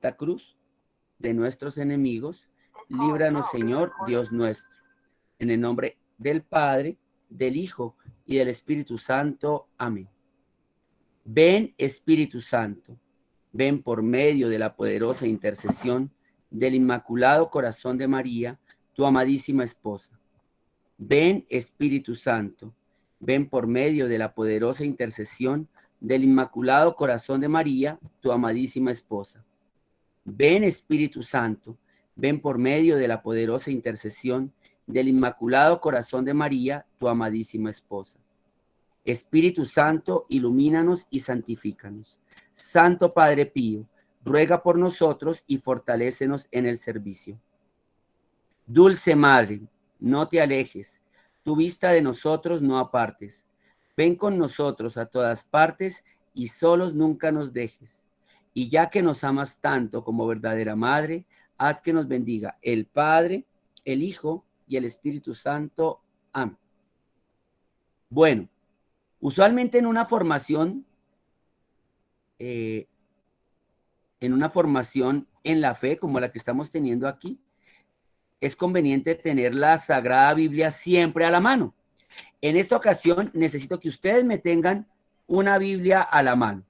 esta cruz de nuestros enemigos, líbranos, Señor, Dios nuestro. En el nombre del Padre, del Hijo y del Espíritu Santo. Amén. Ven, Espíritu Santo, ven por medio de la poderosa intercesión del Inmaculado Corazón de María, tu amadísima esposa. Ven, Espíritu Santo, ven por medio de la poderosa intercesión del Inmaculado Corazón de María, tu amadísima esposa. Ven, Espíritu Santo, ven por medio de la poderosa intercesión del Inmaculado Corazón de María, tu amadísima esposa. Espíritu Santo, ilumínanos y santifícanos. Santo Padre Pío, ruega por nosotros y fortalécenos en el servicio. Dulce Madre, no te alejes, tu vista de nosotros no apartes. Ven con nosotros a todas partes y solos nunca nos dejes. Y ya que nos amas tanto como verdadera Madre, haz que nos bendiga el Padre, el Hijo y el Espíritu Santo. Amén. Bueno, usualmente eh, en una formación en la fe como la que estamos teniendo aquí, es conveniente tener la Sagrada Biblia siempre a la mano. En esta ocasión necesito que ustedes me tengan una Biblia a la mano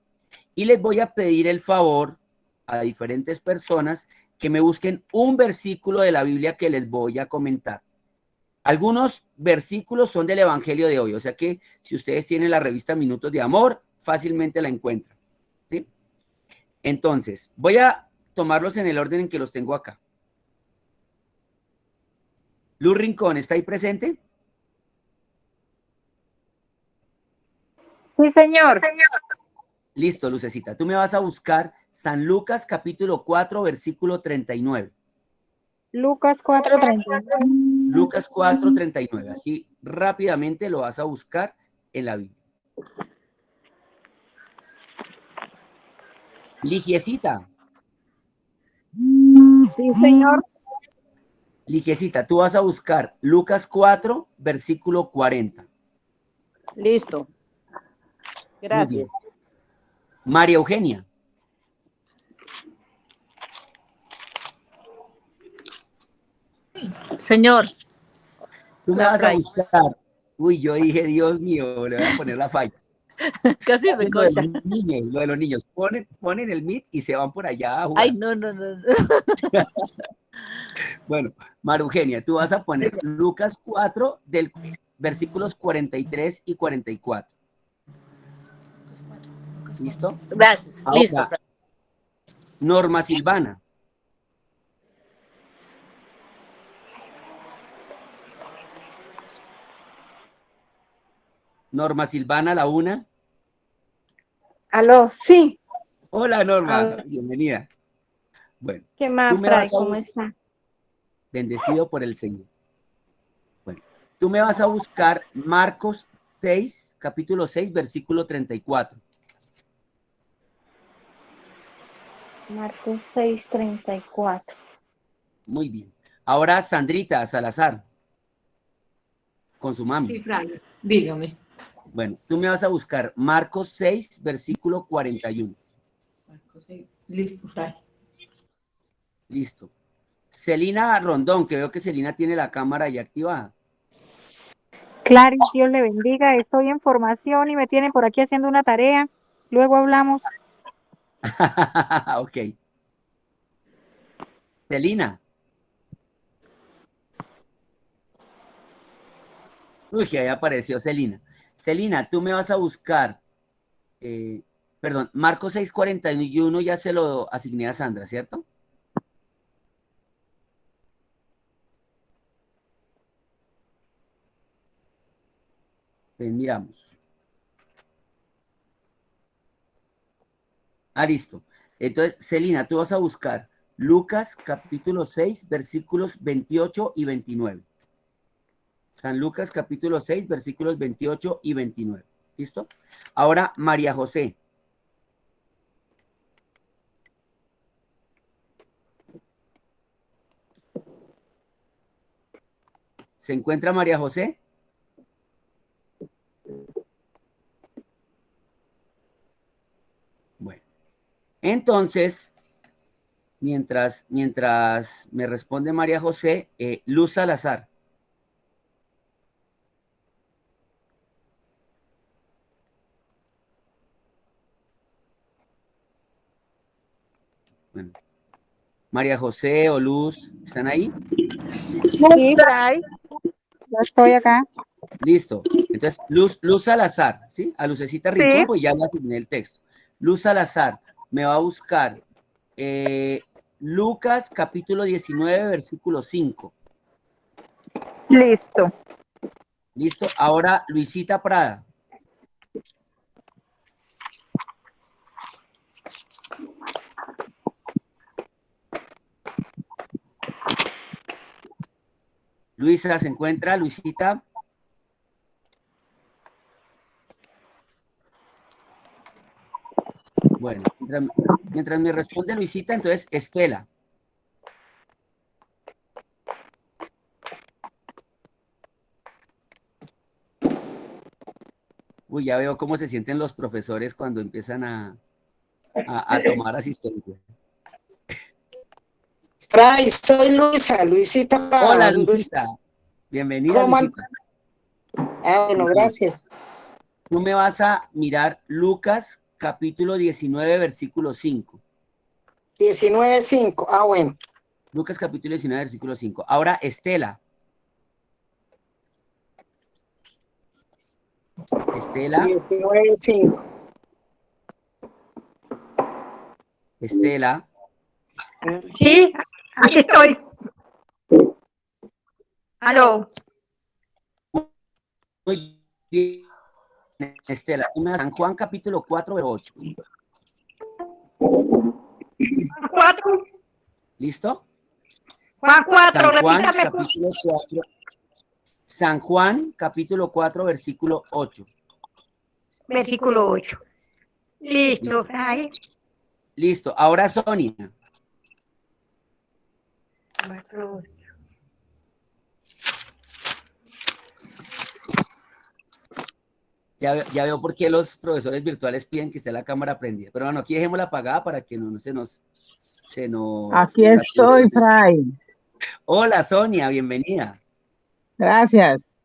y les voy a pedir el favor a diferentes personas que me busquen un versículo de la Biblia que les voy a comentar. Algunos versículos son del Evangelio de hoy, o sea que si ustedes tienen la revista Minutos de Amor, fácilmente la encuentran, ¿sí? Entonces, voy a tomarlos en el orden en que los tengo acá. Luz Rincón, ¿está ahí presente? Sí, señor. Listo, Lucecita. Tú me vas a buscar San Lucas capítulo 4, versículo 39. Lucas 4:39. Lucas 4, 39. Así rápidamente lo vas a buscar en la Biblia. Ligiecita. Sí, señor. Ligiecita, tú vas a buscar Lucas 4, versículo 40. Listo. Muy Gracias. bien. María Eugenia. Señor, Tú me la vas a Fray. buscar. Uy, yo dije, Dios mío, le voy a poner la falla. Casi me Es lo de cocha. los niños, lo de los niños. Ponen el Meet y se van por allá a Ay, jugar. no, no, no. Bueno, María Eugenia, tú vas a poner Lucas 4 del versículos 43 y 44. ¿Listo? Gracias. Listo, Ahora, Fray. Norma Silvana. Norma Silvana, la una. Aló, sí. Hola, Norma. Aló. Bienvenida. Bueno, ¿Qué tú más, me Fray? vas a ¿Cómo buscar, está? bendecido por el Señor. Bueno, tú me vas a buscar Marcos 6, capítulo 6, versículo 34. Marcos 6:34. Muy bien. Ahora Sandrita Salazar, con su mami. Sí, Fray, dígame. Bueno, tú me vas a buscar Marcos 6, versículo 41. Listo, Fray. Listo. Celina Rondón, que veo que Celina tiene la cámara ya activada. Claro, Dios le bendiga. Estoy en formación y me tienen por aquí haciendo una tarea. Luego hablamos. Ok. Celina. Uy, ahí apareció Celina. Celina, tú me vas a buscar, perdón, Marcos 6:41 ya se lo asigné a Sandra, ¿cierto? Pues miramos. Ah, listo. Entonces, Celina, tú vas a buscar Lucas capítulo 6, versículos 28 y 29. San Lucas capítulo 6, versículos 28 y 29. ¿Listo? Ahora, María José. ¿Se encuentra María José? Bueno, entonces, Mientras me responde María José, Luz Salazar. Bueno, María José o Luz, ¿están ahí? Sí, Fray. Ya estoy acá. Listo. Entonces, Luz Salazar, ¿sí? A Lucecita Rincón, Sí. pues ya le asigné el texto. Luz Salazar me va a buscar Lucas capítulo 19, versículo 5. Listo. ¿Listo? Ahora, Luisita Prada. Luisa, ¿se encuentra? Luisita. Bueno, mientras me responde Luisita, entonces Estela. Uy, ya veo cómo se sienten los profesores cuando empiezan a tomar asistencia. Fray, soy Luisa, Luisita. Hola, Luisita. Bienvenida, ¿Cómo Luisita. bueno, gracias. Tú me vas a mirar Lucas capítulo 19, versículo 5. 19:5. Bueno. Lucas capítulo 19, versículo 5. Ahora, Estela. Estela. 19:5. Estela. Sí, aquí estoy. Aló. Muy bien, Estela. San Juan capítulo 4, versículo 8. 4. ¿Listo? Juan 4, San Juan repítame. capítulo 4. San Juan capítulo 4, versículo 8. Versículo 8. Listo, Listo. Fray. Listo. Ahora Sonia. 4. Ya veo por qué los profesores virtuales piden que esté la cámara prendida. Pero bueno, aquí dejémosla apagada para que no se nos Aquí estoy, Fray. Hola, Sonia, bienvenida. Gracias.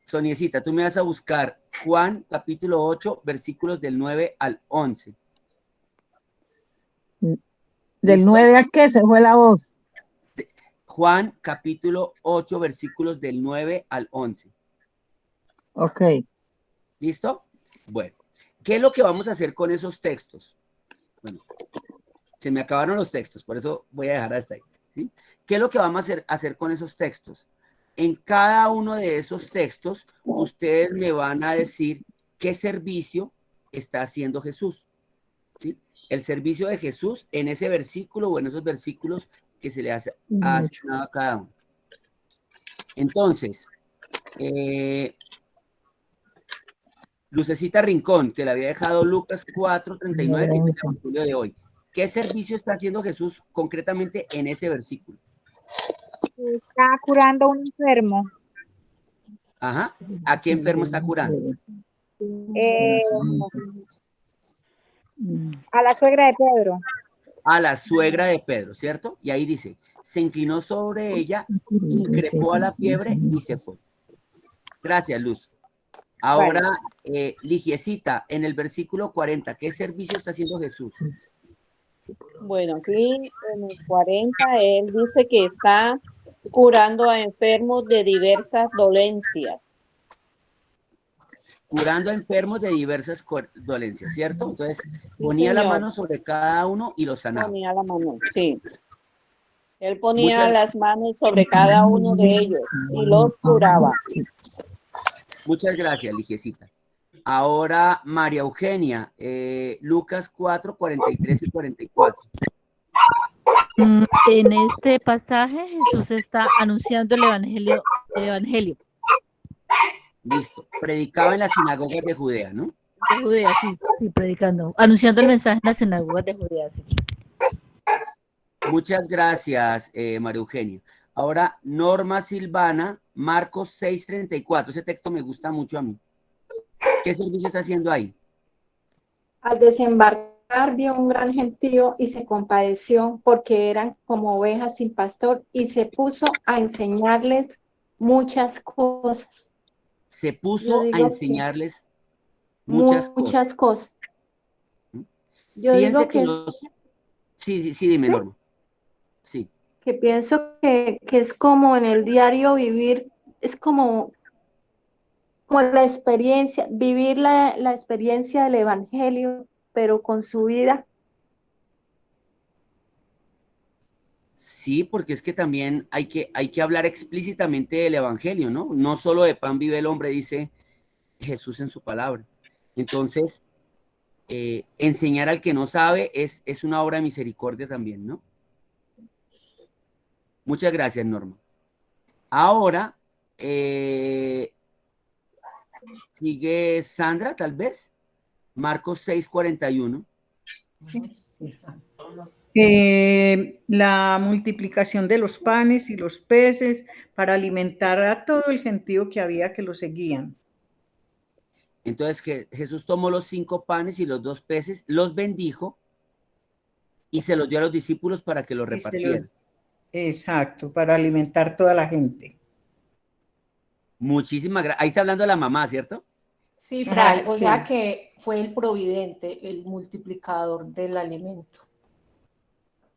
Soniecita, tú me vas a buscar Juan capítulo 8, versículos del 9 al 11. Del ¿Listo? 9 al que se fue la voz. Juan capítulo 8, versículos del 9 al 11. Ok. ¿Listo? Bueno, ¿qué es lo que vamos a hacer con esos textos? Bueno, se me acabaron los textos, por eso voy a dejar hasta ahí, ¿sí? ¿Qué es lo que vamos a hacer con esos textos? En cada uno de esos textos, ustedes me van a decir qué servicio está haciendo Jesús, ¿sí? El servicio de Jesús en ese versículo o en esos versículos que se le ha asignado a cada uno. Entonces, Lucecita Rincón, que le había dejado Lucas 4:39, que es el evangelio de hoy. ¿Qué servicio está haciendo Jesús concretamente en ese versículo? Está curando a un enfermo. Ajá. ¿A qué enfermo está curando? A la suegra de Pedro. A la suegra de Pedro, ¿cierto? Y ahí dice, se inclinó sobre ella, increpó a la fiebre y se fue. Gracias, Luz. Ahora, Ligiecita, en el versículo 40, ¿qué servicio está haciendo Jesús? Bueno, aquí en el 40 él dice que está curando a enfermos de diversas dolencias. Curando a enfermos de diversas dolencias, ¿cierto? Entonces, Sí, ponía la señor. mano sobre cada uno y los sanaba. Ponía la mano, sí. Él ponía Muchas- las manos sobre cada uno de ellos y los curaba. Muchas gracias, Ligiecita. Ahora, María Eugenia, Lucas 4, 43 y 44. En este pasaje Jesús está anunciando el evangelio. Listo. Predicaba en las sinagogas de Judea, ¿no? De Judea, sí, predicando, anunciando el mensaje en las sinagogas de Judea, sí. Muchas gracias, María Eugenia. Ahora, Norma Silvana, Marcos 6:34. Ese texto me gusta mucho a mí. ¿Qué servicio está haciendo ahí? Al desembarcar vio un gran gentío y se compadeció porque eran como ovejas sin pastor y se puso a enseñarles muchas cosas. Se Yo puso a digo que enseñarles muchas cosas. muchas cosas. ¿Mm? Yo Fíjense digo que que los... Sí, dime, ¿sí? Norma. Sí. Que pienso que es como en el diario vivir, es como la experiencia, vivir la experiencia del evangelio, pero con su vida. Sí, porque es que también hay que hablar explícitamente del evangelio, ¿no? No solo de pan vive el hombre, dice Jesús en su palabra. Entonces, enseñar al que no sabe es una obra de misericordia también, ¿no? Muchas gracias, Norma. Ahora, sigue Sandra, tal vez. Marcos 6:41. La multiplicación de los panes y los peces para alimentar a todo el gentío que había que lo seguían. Entonces, que Jesús tomó los 5 panes y los 2 peces, los bendijo y se los dio a los discípulos para que los repartieran. Exacto, para alimentar toda la gente. Muchísimas gracias. Ahí está hablando la mamá, ¿cierto? Sí, Fray, o Sí. sea que fue el providente, el multiplicador del alimento.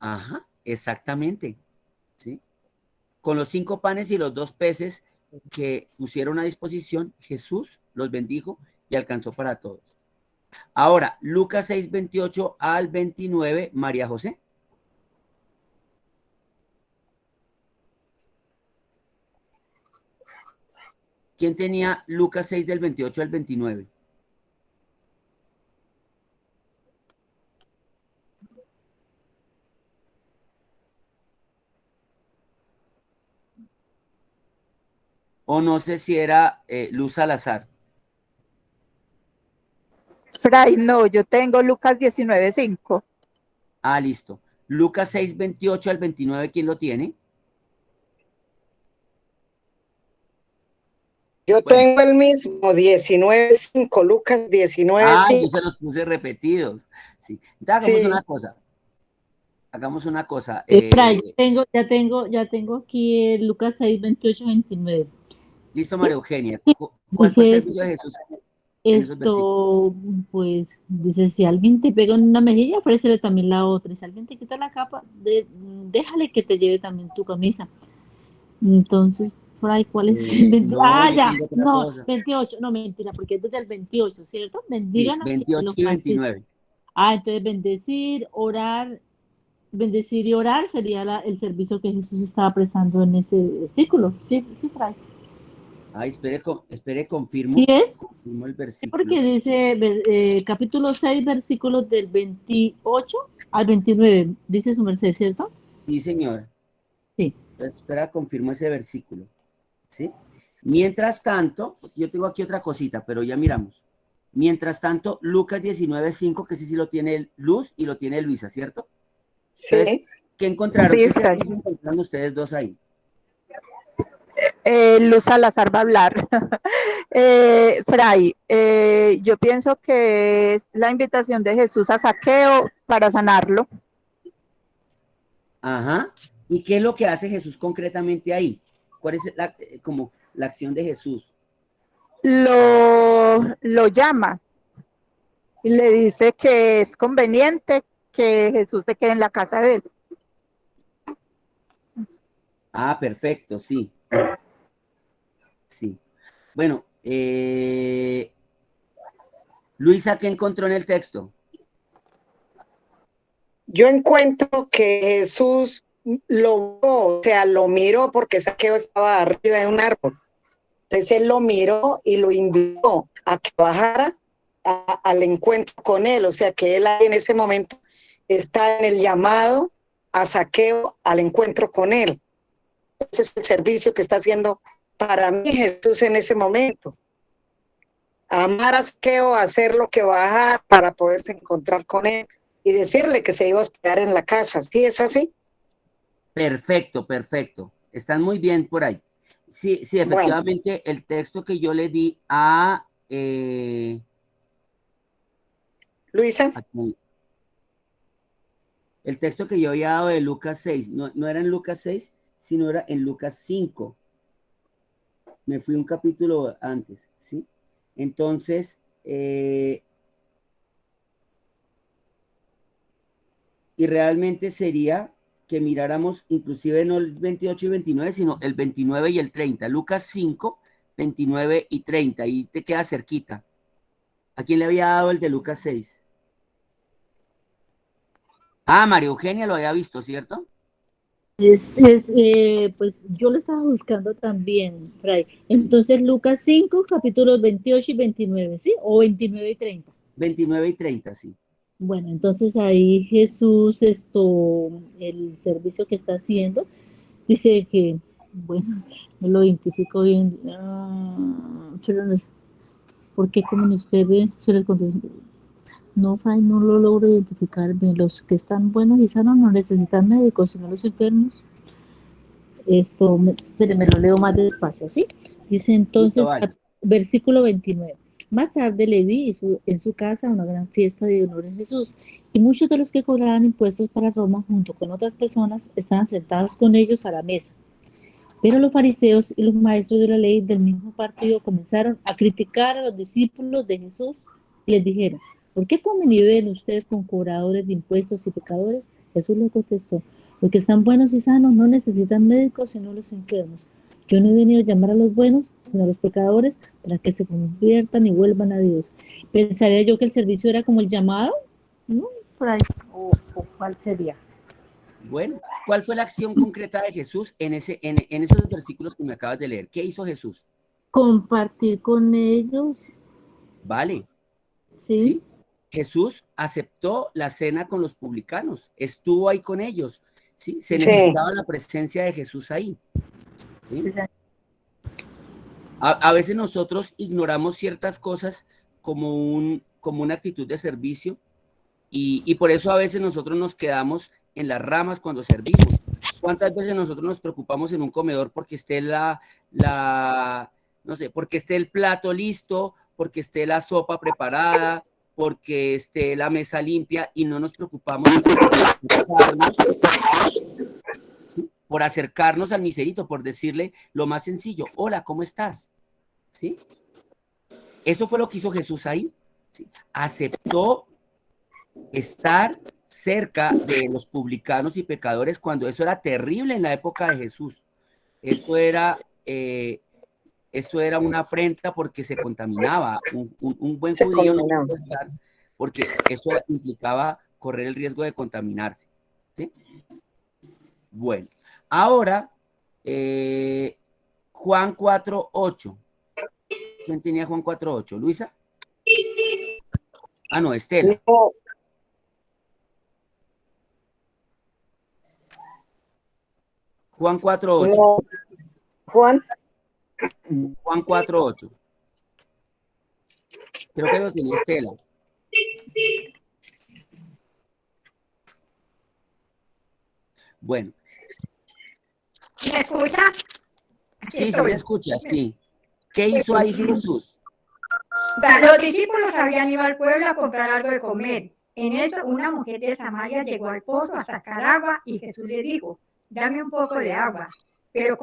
Ajá, exactamente. ¿Sí? Con los 5 panes y los 2 peces que pusieron a disposición, Jesús los bendijo y alcanzó para todos. Ahora, Lucas 6:28 al 29, María José. ¿Quién tenía Lucas 6 del 28 al 29? O no sé si era Luz Salazar. Fray, no, yo tengo Lucas 19:5. Ah, listo. Lucas 6, 28 al 29, ¿quién lo tiene? Yo Bueno. tengo el mismo, 19:5, Lucas Ah, yo 19:5. se los puse repetidos. Sí. Entonces hagamos una cosa. Hagamos una cosa. Fray, ya tengo aquí Lucas 6, 28, 29. Listo, ¿Sí? María Eugenia. Sí, ¿Cuál fue el dice servicio de Jesús en esos versículos? esto, pues, dice, si alguien te pega en una mejilla, ofrécele también la otra. Y si alguien te quita la capa, déjale que te lleve también tu camisa. Entonces, Fray, ¿cuál es el 20? No, Ah, yo ya, tengo otra no, cosa. 28, no, mentira, porque es desde el 28, ¿cierto? Sí, Bendigan a quien 28 los y castigue. 29. Ah, entonces bendecir y orar sería el servicio que Jesús estaba prestando en ese versículo. Sí, sí, Fray. Ay, espere, ¿Sí confirmo es? el Sí, versículo. porque dice capítulo 6, versículos del 28 al 29, dice su merced, ¿cierto? Sí, señora. Sí. Entonces, espera, confirmo ese versículo. ¿Sí? Mientras tanto, yo tengo aquí otra cosita, pero ya miramos. Mientras tanto, Lucas 19:5, que sí lo tiene Luz y lo tiene Luisa, ¿cierto? Entonces, Sí. ¿qué encontraron? Sí, ¿Qué Fray. servicio encontraron ustedes dos ahí? Luz Salazar va a hablar. Fray, yo pienso que es la invitación de Jesús a Zaqueo para sanarlo. Ajá. ¿Y qué es lo que hace Jesús concretamente ahí? ¿Cuál es como la acción de Jesús? Lo llama y le dice que es conveniente que Jesús se quede en la casa de él. Ah, perfecto, sí. Sí. Bueno, Luisa, ¿qué encontró en el texto? Yo encuentro que Jesús o sea, lo miró porque Zaqueo estaba arriba de un árbol. Entonces él lo miró y lo invitó a que bajara al encuentro con él. O sea, que él ahí en ese momento está en el llamado a Zaqueo al encuentro con él. Ese es el servicio que está haciendo para mí Jesús en ese momento. Amar a Zaqueo, hacerlo que bajar para poderse encontrar con él y decirle que se iba a hospedar en la casa. ¿Sí es así? Perfecto, perfecto. Están muy bien por ahí. Sí, sí, efectivamente, bueno, el texto que yo le di a Luisa. El texto que yo había dado de Lucas 6, no era en Lucas 6, sino era en Lucas 5. Me fui un capítulo antes, ¿sí? Entonces, y realmente sería que miráramos inclusive no el 28 y 29, sino el 29 y el 30. Lucas 5, 29 y 30. Ahí te queda cerquita. ¿A quién le había dado el de Lucas 6? Ah, María Eugenia lo había visto, ¿cierto? Pues yo lo estaba buscando también, Fray. Entonces, Lucas 5, capítulos 28 y 29, ¿sí? O 29 y 30. 29 y 30, sí. Bueno, entonces ahí Jesús, el servicio que está haciendo, dice que, bueno, no lo identifico bien. Porque como usted ve, se les contesta, no, Fray, no lo logro identificar bien. Los que están buenos y sanos no necesitan médicos, sino los enfermos. Pero me lo leo más despacio, ¿sí? Dice entonces, versículo 29. Más tarde Leví hizo en su casa una gran fiesta de honor a Jesús, y muchos de los que cobraban impuestos para Roma, junto con otras personas, estaban sentados con ellos a la mesa. Pero los fariseos y los maestros de la ley del mismo partido comenzaron a criticar a los discípulos de Jesús y les dijeron, ¿por qué comen y beben ustedes con cobradores de impuestos y pecadores? Jesús les contestó, los que están buenos y sanos no necesitan médicos sino los enfermos. Yo no he venido a llamar a los buenos, sino a los pecadores, para que se conviertan y vuelvan a Dios. Pensaría yo que el servicio era como el llamado, ¿no? Por ahí. ¿O cuál sería? Bueno, ¿cuál fue la acción concreta de Jesús en esos versículos que me acabas de leer? ¿Qué hizo Jesús? Compartir con ellos. Vale. ¿Sí? Jesús aceptó la cena con los publicanos, estuvo ahí con ellos, ¿sí? Se necesitaba la presencia de Jesús ahí. ¿Sí? A veces nosotros ignoramos ciertas cosas como una actitud de servicio y por eso a veces nosotros nos quedamos en las ramas cuando servimos. ¿Cuántas veces nosotros nos preocupamos en un comedor porque esté no sé, porque esté el plato listo, porque esté la sopa preparada, porque esté la mesa limpia y no nos preocupamos por acercarnos al miserito, por decirle lo más sencillo, hola, ¿cómo estás? ¿Sí? Eso fue lo que hizo Jesús ahí. ¿Sí? Aceptó estar cerca de los publicanos y pecadores cuando eso era terrible en la época de Jesús. Eso era una afrenta porque se contaminaba. Un buen judío no podía estar porque eso implicaba correr el riesgo de contaminarse. ¿Sí? Bueno, ahora Juan 4:8. ¿Quién tenía Juan 4:8? ¿Luisa? Ah, no, Estela. No. Juan 4:8. No. Juan 4:8. Creo que lo tenía Estela. Bueno. ¿Me escucha? Sí, se escucha, sí. ¿Qué hizo ahí Jesús? Los discípulos habían ido al pueblo a comprar algo de comer. En eso, una mujer de Samaria llegó al pozo a sacar agua y Jesús le dijo, dame un poco de agua. Pero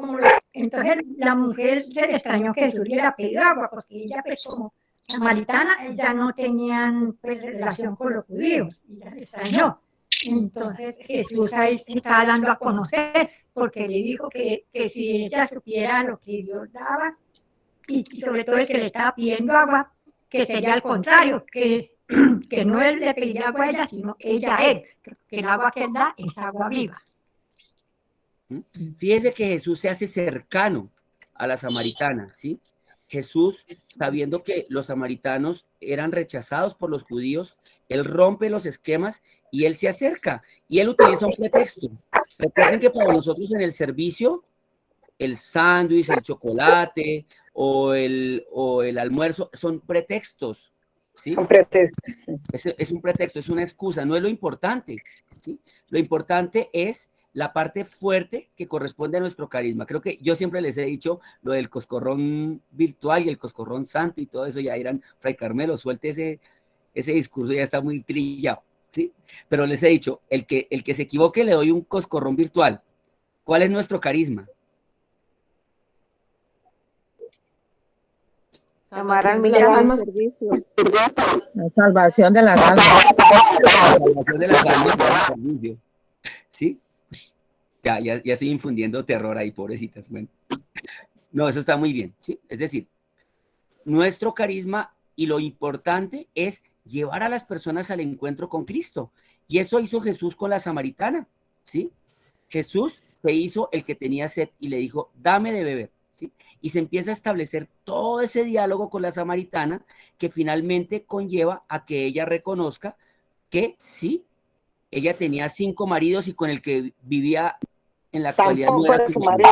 entonces la mujer se le extrañó que Jesús le hubiera pedido agua, porque ella, pues, como samaritana, ya no tenían, pues, relación con los judíos, y ya le extrañó. Entonces Jesús ahí se estaba dando a conocer, porque le dijo que si ella supiera lo que Dios daba, y sobre todo el que le estaba pidiendo agua, que sería al contrario, que no él le pedía agua a ella, sino ella a él, que el agua que él da es agua viva. Fíjese que Jesús se hace cercano a la samaritana, ¿sí? Jesús, sabiendo que los samaritanos eran rechazados por los judíos, él rompe los esquemas y él se acerca y él utiliza un pretexto. Recuerden que para nosotros en el servicio, el sándwich, el chocolate o el almuerzo son pretextos, ¿sí? Un pretexto. Es un pretexto, es una excusa, no es lo importante, ¿sí? Lo importante es la parte fuerte que corresponde a nuestro carisma. Creo que yo siempre les he dicho lo del coscorrón virtual y el coscorrón santo y todo eso, ya dirán, Fray Carmelo, suelte ese discurso, ya está muy trillado. ¿sí? Pero les he dicho, el que se equivoque le doy un coscorrón virtual. ¿Cuál es nuestro carisma? Salvación de las las almas. almas. Servicio. La salvación de las almas. La salvación de las almas y el servicio. ¿Sí? Ya estoy infundiendo terror ahí, pobrecitas. Bueno. No, eso está muy bien, ¿sí? Es decir, nuestro carisma y lo importante es llevar a las personas al encuentro con Cristo. Y eso hizo Jesús con la samaritana, ¿sí? Jesús se hizo el que tenía sed y le dijo, dame de beber, ¿sí? Y se empieza a establecer todo ese diálogo con la samaritana que finalmente conlleva a que ella reconozca que sí, ella tenía 5 maridos y con el que vivía en la actualidad no era su marido.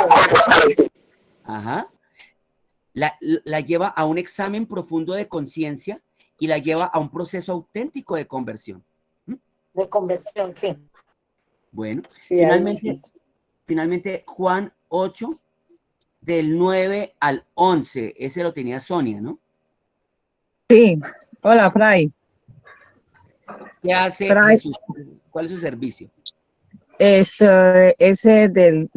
Ajá. La lleva a un examen profundo de conciencia y la lleva a un proceso auténtico de conversión. De conversión, sí. Bueno, sí, finalmente Juan 8, del 9 al 11, ese lo tenía Sonia, ¿no? Sí, hola, Fray. ¿Qué hace Fray. Jesús? ¿Cuál es su servicio? Ese del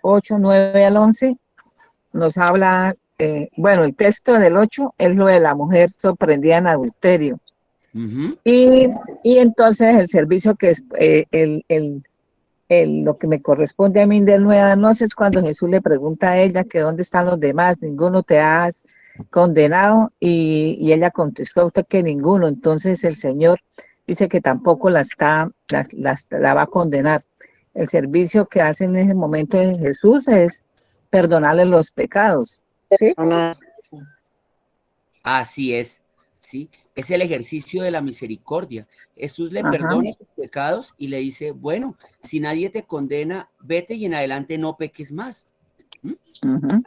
8, 9 al 11 nos habla, bueno, el texto del 8 es lo de la mujer sorprendida en adulterio. Y entonces el servicio que es lo que me corresponde a mí del 9 al 11 es cuando Jesús le pregunta a ella que dónde están los demás, ninguno te has condenado, y ella contestó a usted que ninguno. Entonces el Señor dice que tampoco la va a condenar. El servicio que hace en ese momento de Jesús es perdonarle los pecados, ¿sí? Así es, ¿sí? Es el ejercicio de la misericordia. Jesús le perdona sus pecados y le dice, bueno, si nadie te condena, vete y en adelante no peques más. Bueno,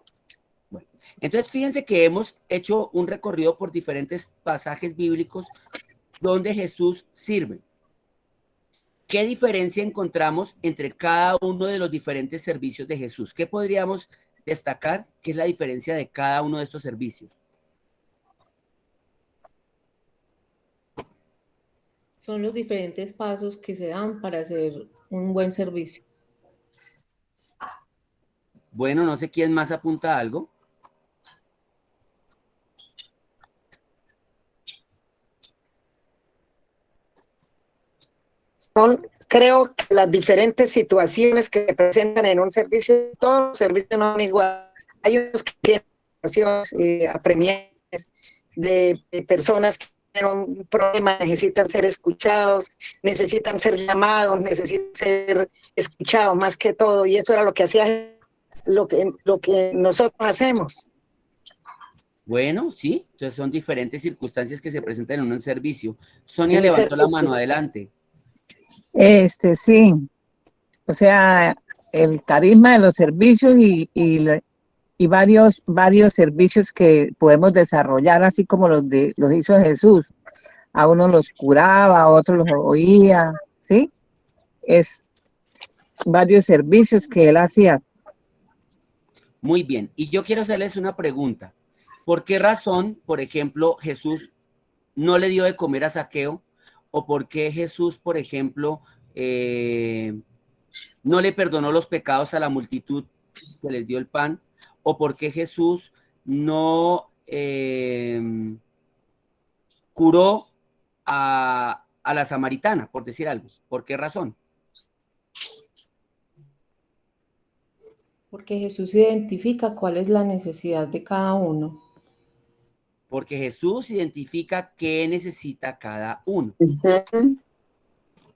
entonces fíjense que hemos hecho un recorrido por diferentes pasajes bíblicos donde Jesús sirve. ¿Qué diferencia encontramos entre cada uno de los diferentes servicios de Jesús? ¿Qué podríamos destacar? ¿Qué es la diferencia de cada uno de estos servicios? Son los diferentes pasos que se dan para hacer un buen servicio. Bueno, no sé quién más apunta a algo. Creo que las diferentes situaciones que se presentan en un servicio, todos los servicios no son iguales. Hay unos que tienen situaciones apremiantes de personas que tienen un problema, necesitan ser escuchados, necesitan ser llamados, necesitan ser escuchados más que todo, y eso era lo que hacía, lo que nosotros hacemos. Bueno, sí, entonces son diferentes circunstancias que se presentan en un servicio. Sonia levantó la mano, adelante. Sí, o sea, el carisma de los servicios y varios servicios que podemos desarrollar, así como los hizo Jesús. A uno los curaba, a otros los oía, ¿sí? Es varios servicios que él hacía. Muy bien, y yo quiero hacerles una pregunta. ¿Por qué razón, por ejemplo, Jesús no le dio de comer a Zaqueo? ¿O por qué Jesús, por ejemplo, no le perdonó los pecados a la multitud que les dio el pan? ¿O por qué Jesús no curó a la samaritana, por decir algo? ¿Por qué razón? Porque Jesús identifica cuál es la necesidad de cada uno. Porque Jesús identifica qué necesita cada uno.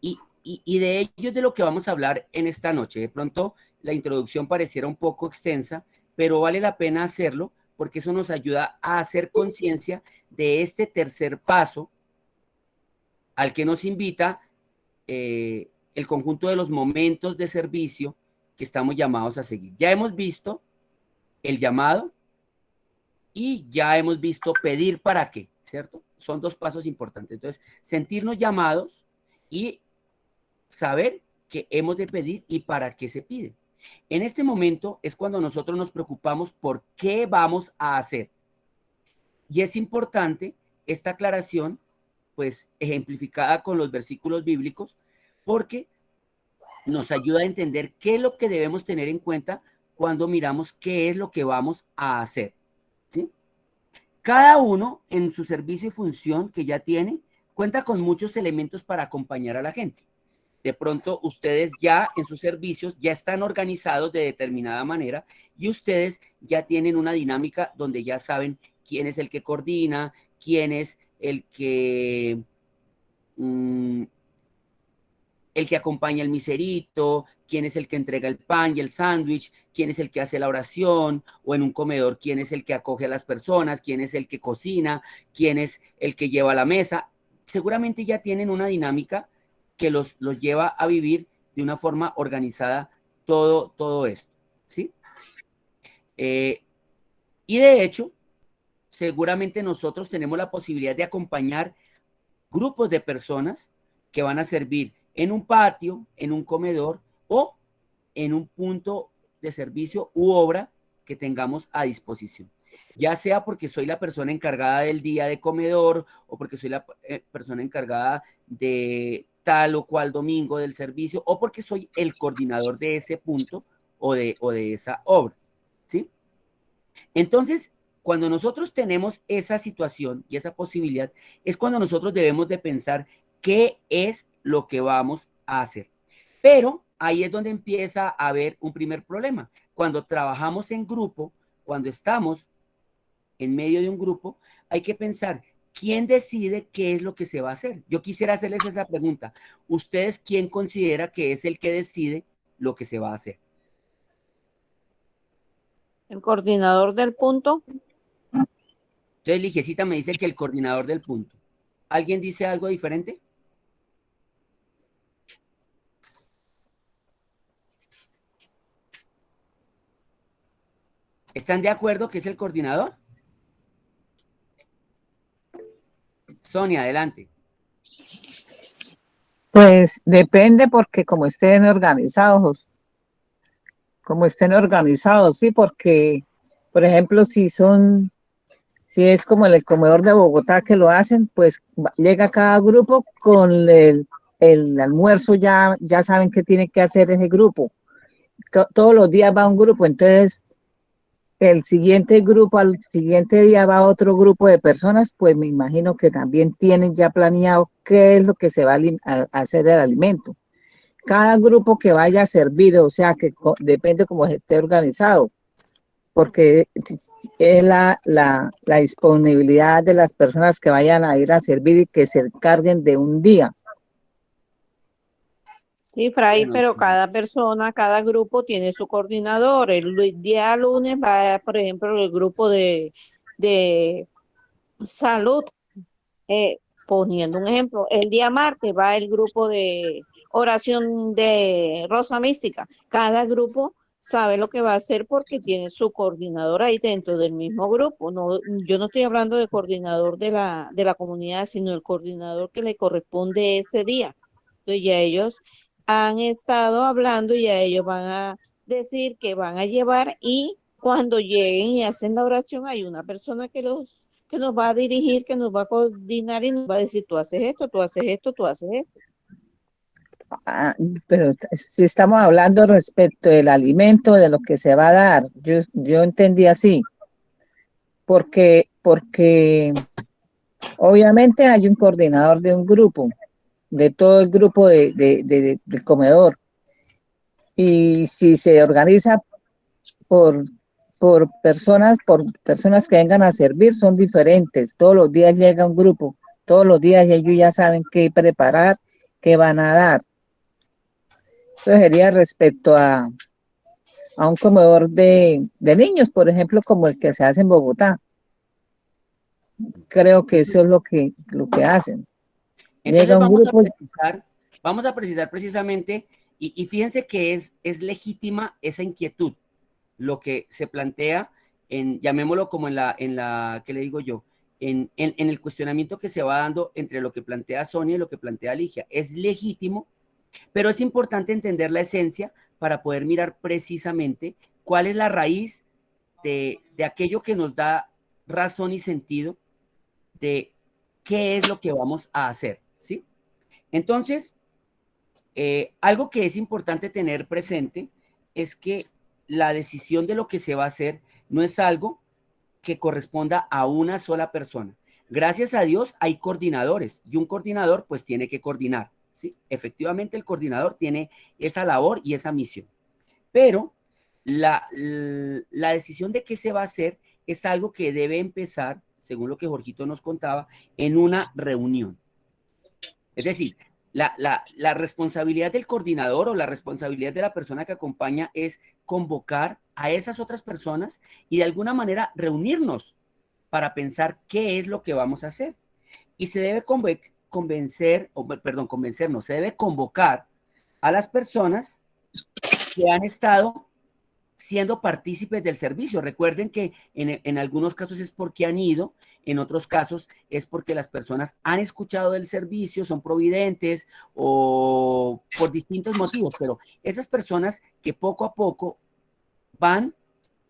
Y de ello es de lo que vamos a hablar en esta noche. De pronto la introducción pareciera un poco extensa, pero vale la pena hacerlo porque eso nos ayuda a hacer conciencia de este tercer paso al que nos invita el conjunto de los momentos de servicio que estamos llamados a seguir. Ya hemos visto el llamado y ya hemos visto pedir para qué, ¿cierto? Son 2 pasos importantes. Entonces, sentirnos llamados y saber que hemos de pedir y para qué se pide. En este momento es cuando nosotros nos preocupamos por qué vamos a hacer. Y es importante esta aclaración pues ejemplificada con los versículos bíblicos, porque nos ayuda a entender qué es lo que debemos tener en cuenta cuando miramos qué es lo que vamos a hacer, ¿sí? Cada uno en su servicio y función que ya tiene, cuenta con muchos elementos para acompañar a la gente. De pronto ustedes ya en sus servicios ya están organizados de determinada manera y ustedes ya tienen una dinámica donde ya saben quién es el que coordina, quién es el que acompaña el miserito, quién es el que entrega el pan y el sándwich, quién es el que hace la oración, o en un comedor, quién es el que acoge a las personas, quién es el que cocina, quién es el que lleva la mesa. Seguramente ya tienen una dinámica que los lleva a vivir de una forma organizada todo esto, ¿sí? Y de hecho, seguramente nosotros tenemos la posibilidad de acompañar grupos de personas que van a servir en un patio, en un comedor o en un punto de servicio u obra que tengamos a disposición. Ya sea porque soy la persona encargada del día de comedor o porque soy la persona encargada de tal o cual domingo del servicio o porque soy el coordinador de ese punto o de esa obra, ¿sí? Entonces, cuando nosotros tenemos esa situación y esa posibilidad, es cuando nosotros debemos de pensar qué es lo que vamos a hacer. Pero ahí es donde empieza a haber un primer problema. Cuando trabajamos en grupo, cuando estamos en medio de un grupo, hay que pensar quién decide qué es lo que se va a hacer. Yo quisiera hacerles esa pregunta. ¿Ustedes quién considera que es el que decide lo que se va a hacer? El coordinador del punto. Entonces, Ligecita me dice que el coordinador del punto. ¿Alguien dice algo diferente? ¿Están de acuerdo que es el coordinador? Sonia, adelante. Pues depende porque como estén organizados, sí, porque, por ejemplo, si es como el comedor de Bogotá que lo hacen, pues llega cada grupo con el almuerzo, ya saben qué tiene que hacer ese grupo. Todos los días va un grupo, entonces el siguiente grupo, al siguiente día va otro grupo de personas, pues me imagino que también tienen ya planeado qué es lo que se va a hacer el alimento. Cada grupo que vaya a servir, o sea, que depende cómo esté organizado, porque es la disponibilidad de las personas que vayan a ir a servir y que se encarguen de un día. Sí, Fray, Bueno, pero sí. cada persona, cada grupo tiene su coordinador. El día lunes va, por ejemplo, el grupo de salud, poniendo un ejemplo. El día martes va el grupo de oración de Rosa Mística. Cada grupo sabe lo que va a hacer porque tiene su coordinador ahí dentro del mismo grupo. No, yo no estoy hablando de coordinador de la comunidad, sino el coordinador que le corresponde ese día. Entonces ya ellos han estado hablando y ya ellos van a decir que van a llevar y cuando lleguen y hacen la oración hay una persona que nos va a dirigir, que nos va a coordinar y nos va a decir, tú haces esto, tú haces esto, tú haces esto. Pero si estamos hablando respecto del alimento, de lo que se va a dar, yo entendí así, porque obviamente hay un coordinador de un grupo, de todo el grupo del comedor, y si se organiza por personas que vengan a servir, son diferentes. Todos los días llega un grupo, todos los días ellos ya saben qué preparar, qué van a dar. Eso sería respecto a un comedor de niños, por ejemplo, como el que se hace en Bogotá. Creo que eso es lo que hacen. Entonces Llega un grupo. vamos a precisar precisamente, y fíjense que es legítima esa inquietud, lo que se plantea llamémoslo como en la, ¿qué le digo yo? En el cuestionamiento que se va dando entre lo que plantea Sonia y lo que plantea Ligia. Es legítimo, pero es importante entender la esencia para poder mirar precisamente cuál es la raíz de aquello que nos da razón y sentido de qué es lo que vamos a hacer, ¿sí? Entonces, algo que es importante tener presente es que la decisión de lo que se va a hacer no es algo que corresponda a una sola persona. Gracias a Dios hay coordinadores y un coordinador pues tiene que coordinar, ¿sí? Efectivamente el coordinador tiene esa labor y esa misión, pero la decisión de qué se va a hacer es algo que debe empezar, según lo que Jorgito nos contaba, en una reunión. Es decir, la responsabilidad del coordinador o la responsabilidad de la persona que acompaña es convocar a esas otras personas y de alguna manera reunirnos para pensar qué es lo que vamos a hacer. Y se debe se debe convocar a las personas que han estado siendo partícipes del servicio. Recuerden que en algunos casos es porque han ido, en otros casos es porque las personas han escuchado del servicio, son providentes o por distintos motivos, pero esas personas que poco a poco van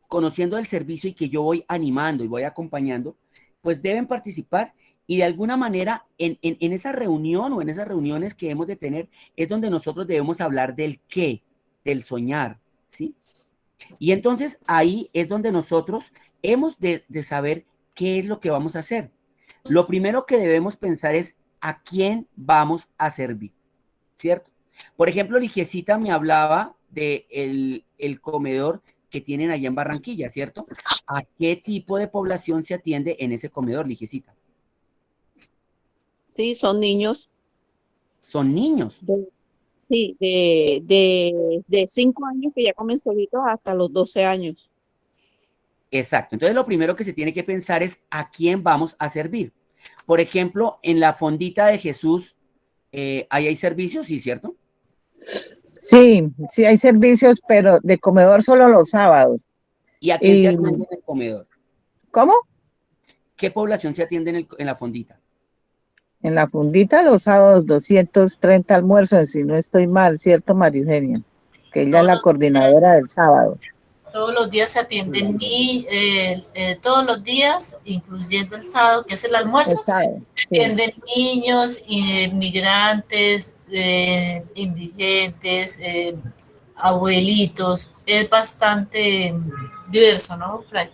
conociendo el servicio y que yo voy animando y voy acompañando, pues deben participar y de alguna manera en esa reunión o en esas reuniones que hemos de tener es donde nosotros debemos hablar del qué, del soñar, ¿sí? Y entonces ahí es donde nosotros hemos de saber qué es lo que vamos a hacer. Lo primero que debemos pensar es a quién vamos a servir, ¿cierto? Por ejemplo, Ligiecita me hablaba de el comedor que tienen allá en Barranquilla, ¿cierto? ¿A qué tipo de población se atiende en ese comedor, Ligiecita? Sí, son niños. Son niños. Sí, de 5 años que ya comen solitos hasta los 12 años. Exacto. Entonces, lo primero que se tiene que pensar es a quién vamos a servir. Por ejemplo, en la fondita de Jesús, ¿ahí hay servicios? Sí, ¿cierto? Sí, sí hay servicios, pero de comedor solo los sábados. ¿Y a quién se atiende en el comedor? ¿Cómo? ¿Qué población se atiende en la fondita? En la fundita los sábados 230 almuerzos, si no estoy mal, ¿cierto, María Eugenia? Que ella es la coordinadora del sábado. Todos los días se atienden todos los días, incluyendo el sábado, que es el almuerzo, El sábado, se atienden niños, inmigrantes, indigentes, abuelitos. Es bastante diverso, ¿no, Fray?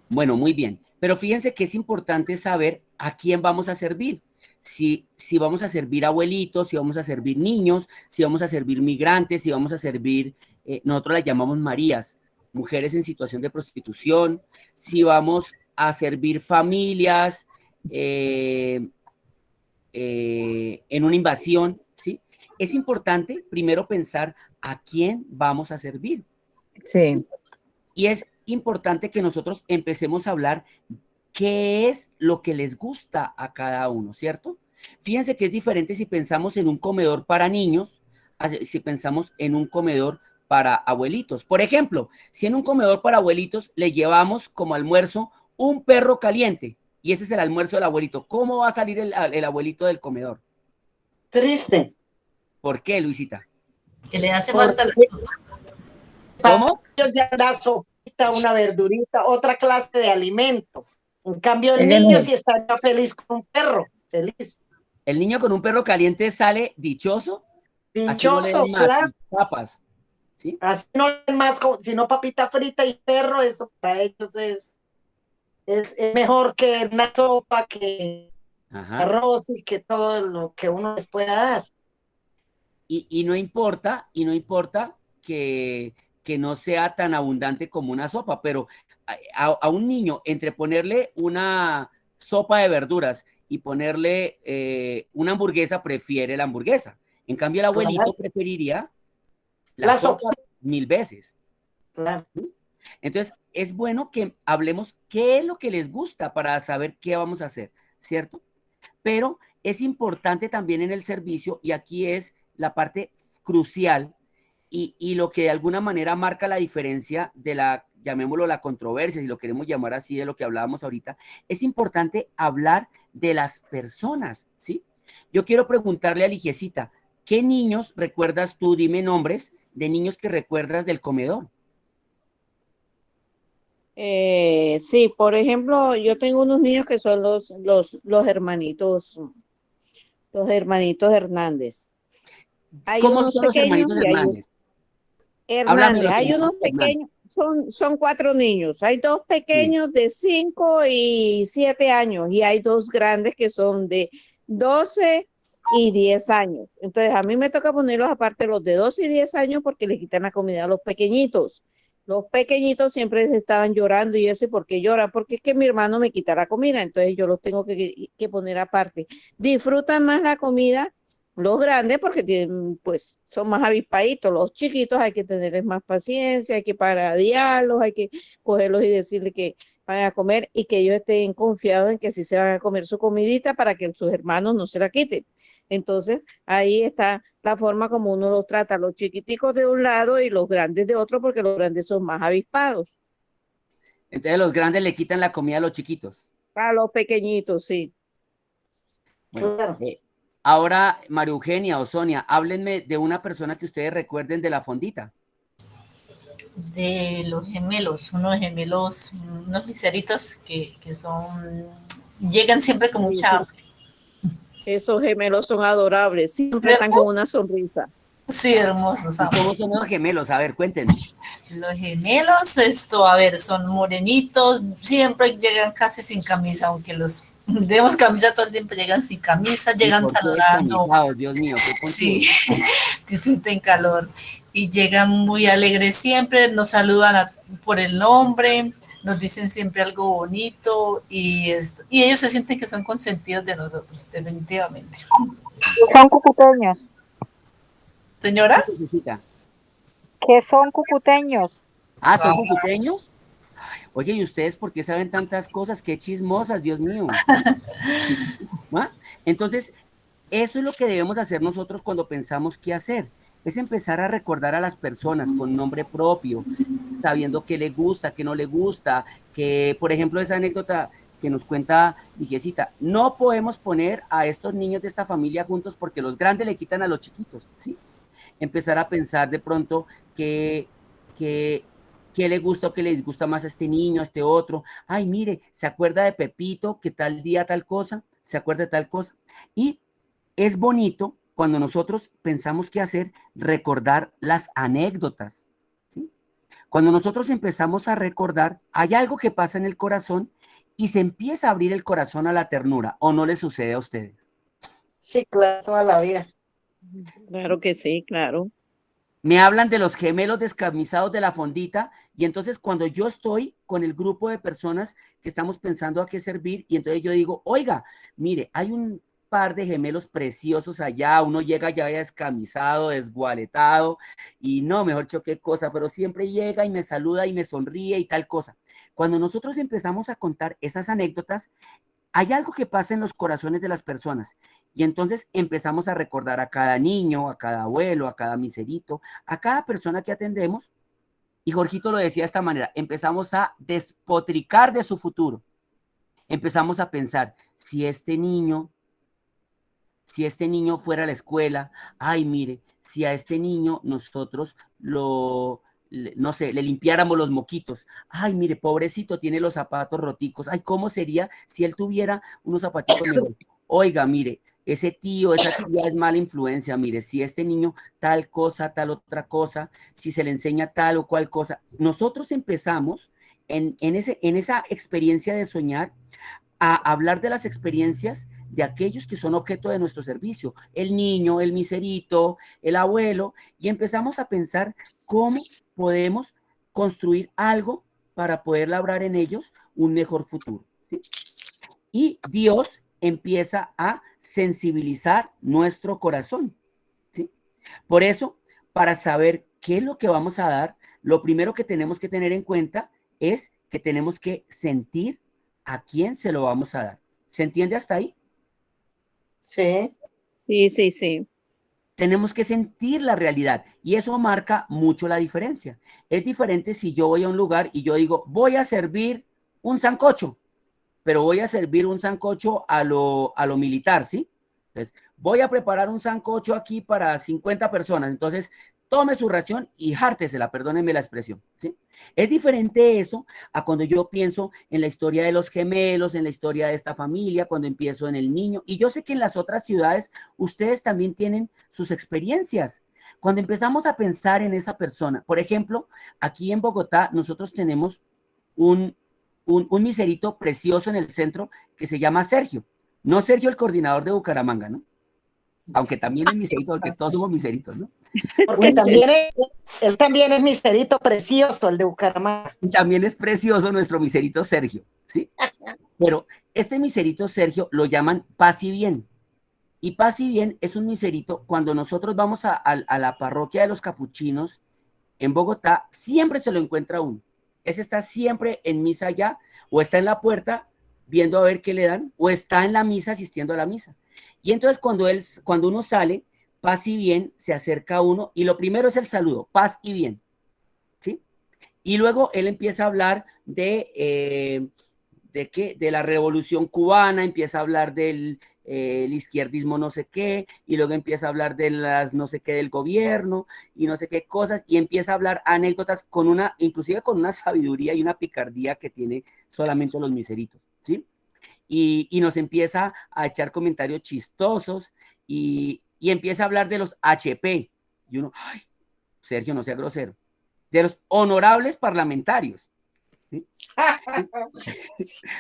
Bueno, muy bien. Pero fíjense que es importante saber a quién vamos a servir. Si vamos a servir abuelitos, si vamos a servir niños, si vamos a servir migrantes, si vamos a servir, nosotros las llamamos Marías, mujeres en situación de prostitución, si vamos a servir familias en una invasión, ¿sí? Es importante primero pensar a quién vamos a servir. Sí. Y es importante que nosotros empecemos a hablar qué es lo que les gusta a cada uno, ¿cierto? Fíjense que es diferente si pensamos en un comedor para niños, si pensamos en un comedor para abuelitos. Por ejemplo, si en un comedor para abuelitos le llevamos como almuerzo un perro caliente y ese es el almuerzo del abuelito, ¿cómo va a salir el abuelito del comedor? Triste. ¿Por qué, Luisita? Que le hace falta la sopa. ¿Cómo? Ya da sopita, una verdurita, otra clase de alimento. En cambio, el niño sí estaría feliz con un perro, feliz. El niño con un perro caliente sale dichoso. Dichoso, no claro. Papas, ¿sí? Así no leen más, sino papita frita y perro, eso para ellos es mejor que una sopa, que arroz y que todo lo que uno les pueda dar. Y no importa que no sea tan abundante como una sopa, pero a un niño, entre ponerle una sopa de verduras y ponerle una hamburguesa, prefiere la hamburguesa. En cambio, el abuelito preferiría la sopa 1000 veces. Claro. Entonces, es bueno que hablemos qué es lo que les gusta para saber qué vamos a hacer, ¿cierto? Pero es importante también en el servicio, y aquí es la parte crucial y lo que de alguna manera marca la diferencia de la, llamémoslo la controversia, si lo queremos llamar así, de lo que hablábamos ahorita, es importante hablar de las personas, ¿sí? Yo quiero preguntarle a Ligiecita, ¿qué niños recuerdas tú? Dime nombres de niños que recuerdas del comedor. Sí, por ejemplo, yo tengo unos niños que son los hermanitos Hernández. Hay ¿Cómo unos son los pequeños hermanitos y hay Hernández? Háblame de Hernández, los hay unos hermanitos Hernández. pequeños, son 4 niños, hay 2 Sí. pequeños de 5 y 7 años y hay 2 grandes que son de 12 y 10 años. Entonces a mí me toca ponerlos aparte los de 12 y 10 años porque le quitan la comida a los pequeñitos. Los pequeñitos siempre se estaban llorando y eso, ¿y por qué lloran? Porque es que mi hermano me quita la comida, entonces yo los tengo que poner aparte. Disfrutan más la comida los grandes porque tienen, pues, son más avispaditos, los chiquitos hay que tenerles más paciencia, hay que paradiarlos, hay que cogerlos y decirles que van a comer y que ellos estén confiados en que sí se van a comer su comidita para que sus hermanos no se la quiten. Entonces, ahí está la forma como uno los trata, los chiquiticos de un lado y los grandes de otro, porque los grandes son más avispados. Entonces los grandes le quitan la comida a los chiquitos. A los pequeñitos, sí. Bueno, Claro. ahora María Eugenia o Sonia, háblenme de una persona que ustedes recuerden de la fondita. De los gemelos, unos gemelos, unos miseritos que son, llegan siempre con Ay, mucha hambre. esos gemelos son adorables, siempre están con una sonrisa. Sí, hermosos ¿Y cómo ambos. son los gemelos? A ver, cuéntenme. Los gemelos, a ver, son morenitos, siempre llegan casi sin camisa, aunque los demos camisa todo el tiempo, llegan sin camisa, ¿Y llegan por qué saludando, descamisados? Dios mío, ¿qué contigo? sí, que sienten calor y llegan muy alegres siempre, nos saludan por el nombre, nos dicen siempre algo bonito y ellos se sienten que son consentidos de nosotros, definitivamente. Son cucuteños, Señora, ¿Qué necesita? que son cucuteños. Ah, ¿son cucuteños? Oye, ¿y ustedes por qué saben tantas cosas? Qué chismosas, Dios mío. ¿Ah? Entonces, eso es lo que debemos hacer nosotros cuando pensamos qué hacer. Es empezar a recordar a las personas con nombre propio, sabiendo qué le gusta, qué no le gusta, que, por ejemplo, esa anécdota que nos cuenta Mijecita, no podemos poner a estos niños de esta familia juntos porque los grandes le quitan a los chiquitos, ¿sí? Empezar a pensar de pronto que qué le gusta o qué le disgusta más a este niño, a este otro. Ay, mire, ¿se acuerda de Pepito? Que tal día tal cosa, ¿se acuerda de tal cosa? Y es bonito cuando nosotros pensamos qué hacer, recordar las anécdotas, ¿sí? Cuando nosotros empezamos a recordar, hay algo que pasa en el corazón y se empieza a abrir el corazón a la ternura, ¿o no le sucede a ustedes? Sí, claro, toda la vida. Claro que sí, claro. Me hablan de los gemelos descamisados de la fondita y entonces cuando yo estoy con el grupo de personas que estamos pensando a qué servir y entonces yo digo, oiga, mire, hay un par de gemelos preciosos allá, uno llega ya descamisado, desgualetado y no, mejor dicho, qué cosa, pero siempre llega y me saluda y me sonríe y tal cosa. Cuando nosotros empezamos a contar esas anécdotas, hay algo que pasa en los corazones de las personas y entonces empezamos a recordar a cada niño, a cada abuelo, a cada miserito, a cada persona que atendemos y Jorgito lo decía de esta manera, empezamos a despotricar de su futuro, empezamos a pensar, si este niño fuera a la escuela, ay mire, si a este niño nosotros no sé, le limpiáramos los moquitos. Ay, mire, pobrecito, tiene los zapatos roticos. Ay, ¿cómo sería si él tuviera unos zapaticos mejor? Oiga, mire, ese tío, esa tía es mala influencia. Mire, si este niño tal cosa, tal otra cosa, si se le enseña tal o cual cosa. Nosotros empezamos en esa experiencia de soñar a hablar de las experiencias de aquellos que son objeto de nuestro servicio, el niño, el miserito, el abuelo, y empezamos a pensar cómo podemos construir algo para poder labrar en ellos un mejor futuro, ¿sí? Y Dios empieza a sensibilizar nuestro corazón, ¿sí? Por eso, para saber qué es lo que vamos a dar, lo primero que tenemos que tener en cuenta es que tenemos que sentir a quién se lo vamos a dar. ¿Se entiende hasta ahí? Sí. Sí, sí, sí. Tenemos que sentir la realidad y eso marca mucho la diferencia. Es diferente si yo voy a un lugar y yo digo, voy a servir un sancocho, pero voy a servir un sancocho a lo militar, ¿sí? Entonces, voy a preparar un sancocho aquí para 50 personas. Entonces, tome su ración y jártesela, perdónenme la expresión, ¿sí? Es diferente eso a cuando yo pienso en la historia de los gemelos, en la historia de esta familia, cuando empiezo en el niño. Y yo sé que en las otras ciudades ustedes también tienen sus experiencias. Cuando empezamos a pensar en esa persona, por ejemplo, aquí en Bogotá nosotros tenemos un miserito precioso en el centro que se llama Sergio. No Sergio el coordinador de Bucaramanga, ¿no? Aunque también es miserito, porque todos somos miseritos, ¿no? Porque también él también es miserito precioso, el de Bucaramanga. También es precioso nuestro miserito Sergio, ¿sí? Pero este miserito Sergio lo llaman paz y bien. Y paz y bien es un miserito cuando nosotros vamos a la parroquia de los capuchinos en Bogotá, siempre se lo encuentra uno. Ese está siempre en misa allá, o está en la puerta viendo a ver qué le dan, o está en la misa asistiendo a la misa. Y entonces cuando uno sale, paz y bien, se acerca a uno, y lo primero es el saludo, paz y bien, ¿sí? Y luego él empieza a hablar de la revolución cubana, empieza a hablar del el izquierdismo no sé qué, y luego empieza a hablar de las no sé qué del gobierno, y no sé qué cosas, y empieza a hablar anécdotas inclusive con una sabiduría y una picardía que tiene solamente los miseritos, ¿sí? Y nos empieza a echar comentarios chistosos, y empieza a hablar de los HP, y uno, ay, Sergio, no sea grosero, de los honorables parlamentarios, ¿sí?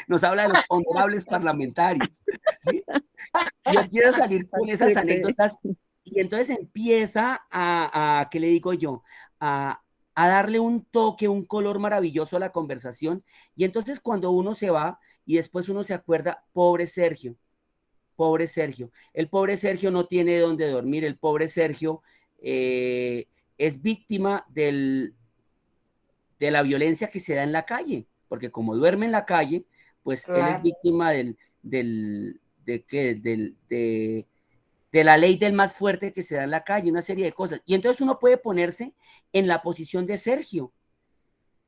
Nos habla de los honorables parlamentarios, ¿sí? Yo quiero salir con esas anécdotas, y entonces empieza ¿qué le digo yo? A darle un toque, un color maravilloso a la conversación, y entonces cuando uno se va y después uno se acuerda, pobre Sergio, el pobre Sergio no tiene dónde dormir, el pobre Sergio es víctima de la violencia que se da en la calle, porque como duerme en la calle, pues él es víctima de la ley del más fuerte que se da en la calle, una serie de cosas. Y entonces uno puede ponerse en la posición de Sergio.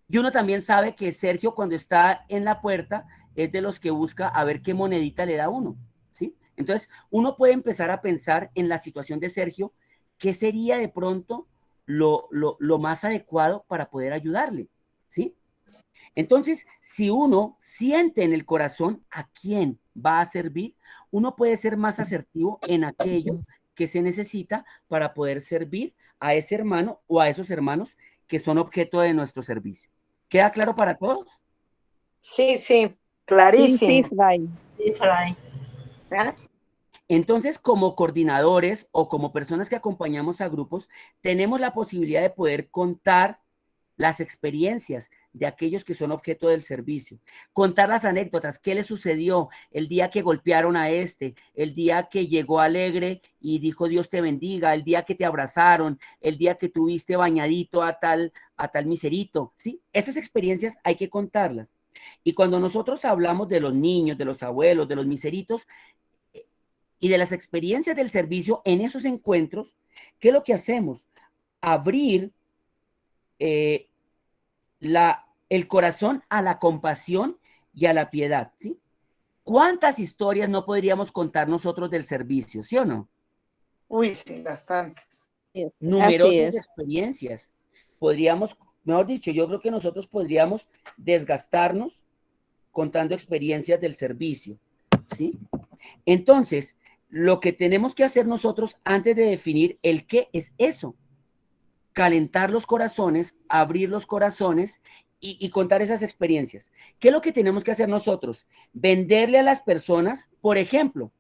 Y uno también sabe que Sergio, cuando está en la puerta, es de los que busca a ver qué monedita le da uno, ¿sí? Entonces uno puede empezar a pensar en la situación de Sergio, qué sería de pronto lo más adecuado para poder ayudarle, ¿sí? Entonces, si uno siente en el corazón a quién va a servir, uno puede ser más asertivo en aquello que se necesita para poder servir a ese hermano o a esos hermanos que son objeto de nuestro servicio. ¿Queda claro para todos? Sí, sí, clarísimo. Sí, Fray. Sí, Fray. Entonces, como coordinadores o como personas que acompañamos a grupos, tenemos la posibilidad de poder contar las experiencias de aquellos que son objeto del servicio, contar las anécdotas, qué le sucedió el día que golpearon a el día que llegó alegre y dijo Dios te bendiga, el día que te abrazaron, el día que tuviste bañadito a tal miserito, ¿sí? Esas experiencias hay que contarlas. Y cuando nosotros hablamos de los niños, de los abuelos, de los miseritos y de las experiencias del servicio en esos encuentros, ¿qué es lo que hacemos? Abrir el corazón a la compasión y a la piedad, ¿sí? ¿Cuántas historias no podríamos contar nosotros del servicio, sí o no? Uy, sí, bastantes. Numerosas experiencias. Podríamos, mejor dicho, yo creo que nosotros podríamos desgastarnos contando experiencias del servicio, ¿sí? Entonces, lo que tenemos que hacer nosotros antes de definir el qué es eso, calentar los corazones, abrir los corazones y contar esas experiencias. ¿Qué es lo que tenemos que hacer nosotros? Venderle a las personas, por ejemplo,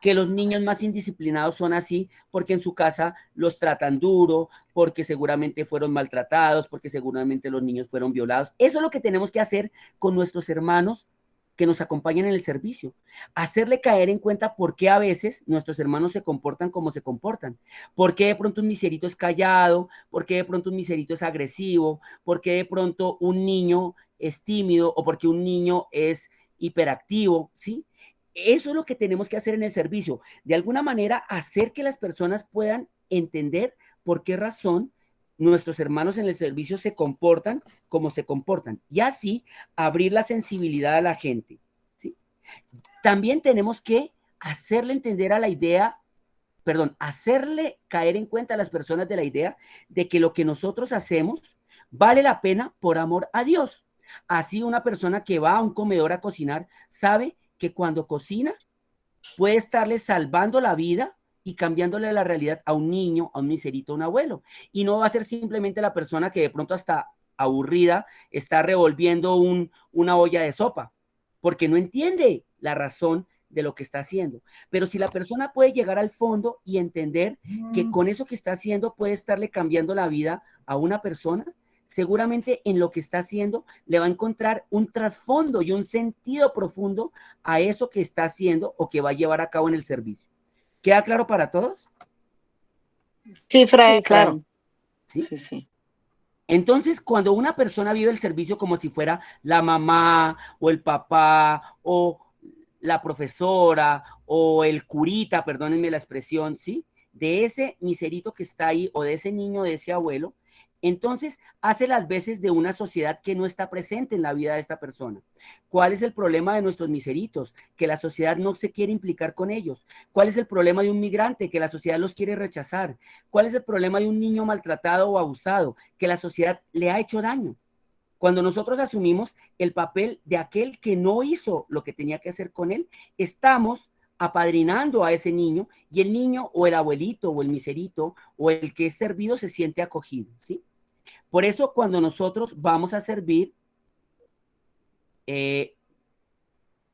que los niños más indisciplinados son así porque en su casa los tratan duro, porque seguramente fueron maltratados, porque seguramente los niños fueron violados. Eso es lo que tenemos que hacer con nuestros hermanos que nos acompañan en el servicio, hacerle caer en cuenta por qué a veces nuestros hermanos se comportan como se comportan, por qué de pronto un miserito es callado, por qué de pronto un miserito es agresivo, por qué de pronto un niño es tímido o porque un niño es hiperactivo, ¿sí? Eso es lo que tenemos que hacer en el servicio, de alguna manera hacer que las personas puedan entender por qué razón nuestros hermanos en el servicio se comportan como se comportan y así abrir la sensibilidad a la gente, ¿sí? También tenemos que hacerle entender a la idea hacerle caer en cuenta a las personas de la idea de que lo que nosotros hacemos vale la pena por amor a Dios. Así una persona que va a un comedor a cocinar sabe que cuando cocina puede estarle salvando la vida y cambiándole la realidad a un niño, a un miserito, a un abuelo. Y no va a ser simplemente la persona que de pronto hasta aburrida está revolviendo una olla de sopa, porque no entiende la razón de lo que está haciendo. Pero si la persona puede llegar al fondo y entender que con eso que está haciendo puede estarle cambiando la vida a una persona, seguramente en lo que está haciendo le va a encontrar un trasfondo y un sentido profundo a eso que está haciendo o que va a llevar a cabo en el servicio. ¿Queda claro para todos? Sí, Fray, Sí, claro. ¿Sí? Sí, sí. Entonces, cuando una persona vive el servicio como si fuera la mamá o el papá o la profesora o el curita, perdónenme la expresión, ¿sí? De ese miserito que está ahí o de ese niño, de ese abuelo, entonces hace las veces de una sociedad que no está presente en la vida de esta persona. ¿Cuál es el problema de nuestros miseritos? Que la sociedad no se quiere implicar con ellos. ¿Cuál es el problema de un migrante? Que la sociedad los quiere rechazar. ¿Cuál es el problema de un niño maltratado o abusado? Que la sociedad le ha hecho daño. Cuando nosotros asumimos el papel de aquel que no hizo lo que tenía que hacer con él, estamos apadrinando a ese niño y el niño o el abuelito o el miserito o el que es servido se siente acogido, ¿sí? Por eso cuando nosotros vamos a servir,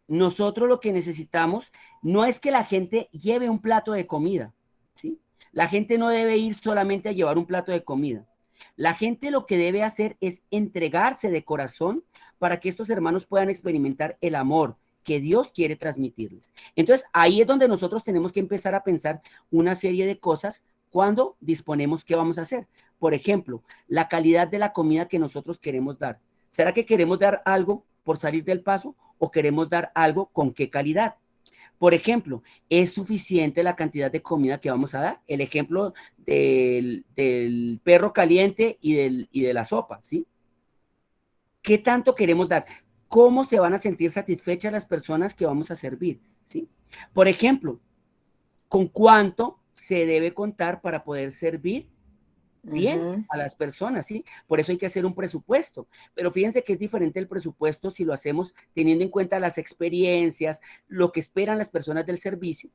nosotros lo que necesitamos no es que la gente lleve un plato de comida, ¿sí? La gente no debe ir solamente a llevar un plato de comida. La gente lo que debe hacer es entregarse de corazón para que estos hermanos puedan experimentar el amor que Dios quiere transmitirles. Entonces, ahí es donde nosotros tenemos que empezar a pensar una serie de cosas cuando disponemos qué vamos a hacer. Por ejemplo, la calidad de la comida que nosotros queremos dar. ¿Será que queremos dar algo por salir del paso o queremos dar algo con qué calidad? Por ejemplo, ¿es suficiente la cantidad de comida que vamos a dar? El ejemplo del perro caliente y de la sopa, ¿sí? ¿Qué tanto queremos dar? ¿Cómo se van a sentir satisfechas las personas que vamos a servir? ¿Sí? Por ejemplo, ¿con cuánto se debe contar para poder servir bien a las personas? ¿Sí? Por eso hay que hacer un presupuesto. Pero fíjense que es diferente el presupuesto si lo hacemos teniendo en cuenta las experiencias, lo que esperan las personas del servicio,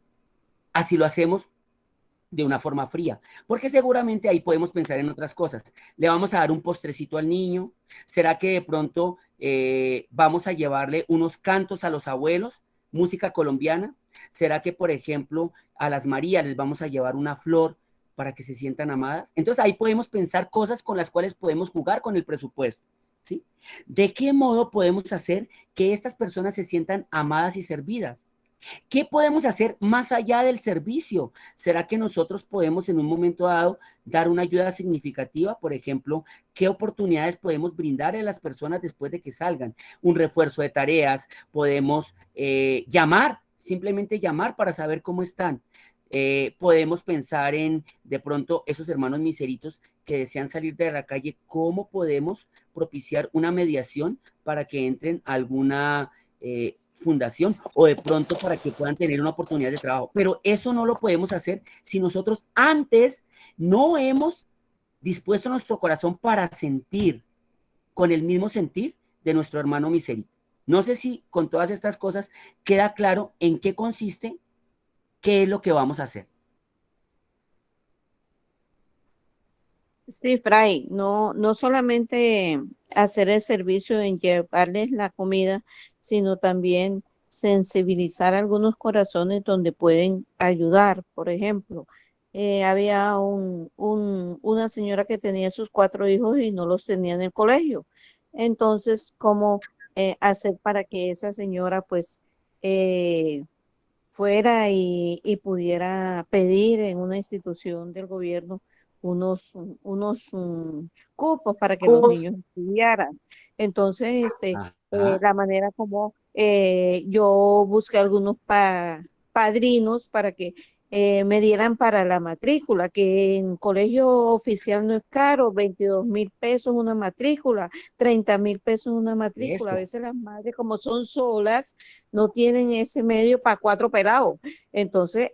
así lo hacemos de una forma fría, porque seguramente ahí podemos pensar en otras cosas. ¿Le vamos a dar un postrecito al niño? ¿Será que de pronto vamos a llevarle unos cantos a los abuelos, música colombiana? ¿Será que, por ejemplo, a las Marías les vamos a llevar una flor para que se sientan amadas? Entonces ahí podemos pensar cosas con las cuales podemos jugar con el presupuesto, ¿sí? ¿De qué modo podemos hacer que estas personas se sientan amadas y servidas? ¿Qué podemos hacer más allá del servicio? ¿Será que nosotros podemos en un momento dado dar una ayuda significativa? Por ejemplo, ¿qué oportunidades podemos brindar a las personas después de que salgan? Un refuerzo de tareas, podemos llamar, simplemente llamar para saber cómo están. Podemos pensar en, de pronto, esos hermanos miseritos que desean salir de la calle, ¿cómo podemos propiciar una mediación para que entren a alguna fundación o de pronto para que puedan tener una oportunidad de trabajo? Pero eso no lo podemos hacer si nosotros antes no hemos dispuesto nuestro corazón para sentir con el mismo sentir de nuestro hermano miserito. No sé si con todas estas cosas queda claro en qué consiste, qué es lo que vamos a hacer. Sí, Fray, no solamente hacer el servicio en llevarles la comida, sino también sensibilizar algunos corazones donde pueden ayudar. Por ejemplo, había una señora que tenía sus 4 hijos y no los tenía en el colegio. Entonces, ¿cómo hacer para que esa señora pues fuera y pudiera pedir en una institución del gobierno unos cupos para que los niños estudiaran? Entonces, la manera como yo busqué algunos padrinos para que me dieran para la matrícula, que en colegio oficial no es caro, 22.000 pesos una matrícula, 30.000 pesos una matrícula. A veces las madres, como son solas, no tienen ese medio para 4 pelados. Entonces,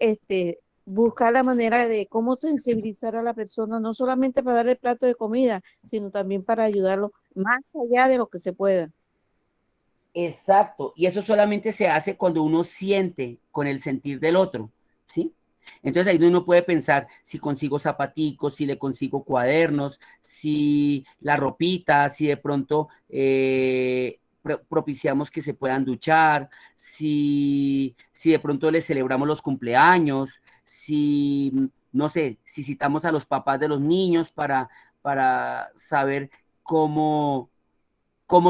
buscar la manera de cómo sensibilizar a la persona, no solamente para darle el plato de comida, sino también para ayudarlo más allá de lo que se pueda. Exacto, y eso solamente se hace cuando uno siente con el sentir del otro, ¿sí? Entonces ahí uno puede pensar si consigo zapaticos, si le consigo cuadernos, si la ropita, si de pronto propiciamos que se puedan duchar, si de pronto les celebramos los cumpleaños, si, no sé, si citamos a los papás de los niños para saber cómo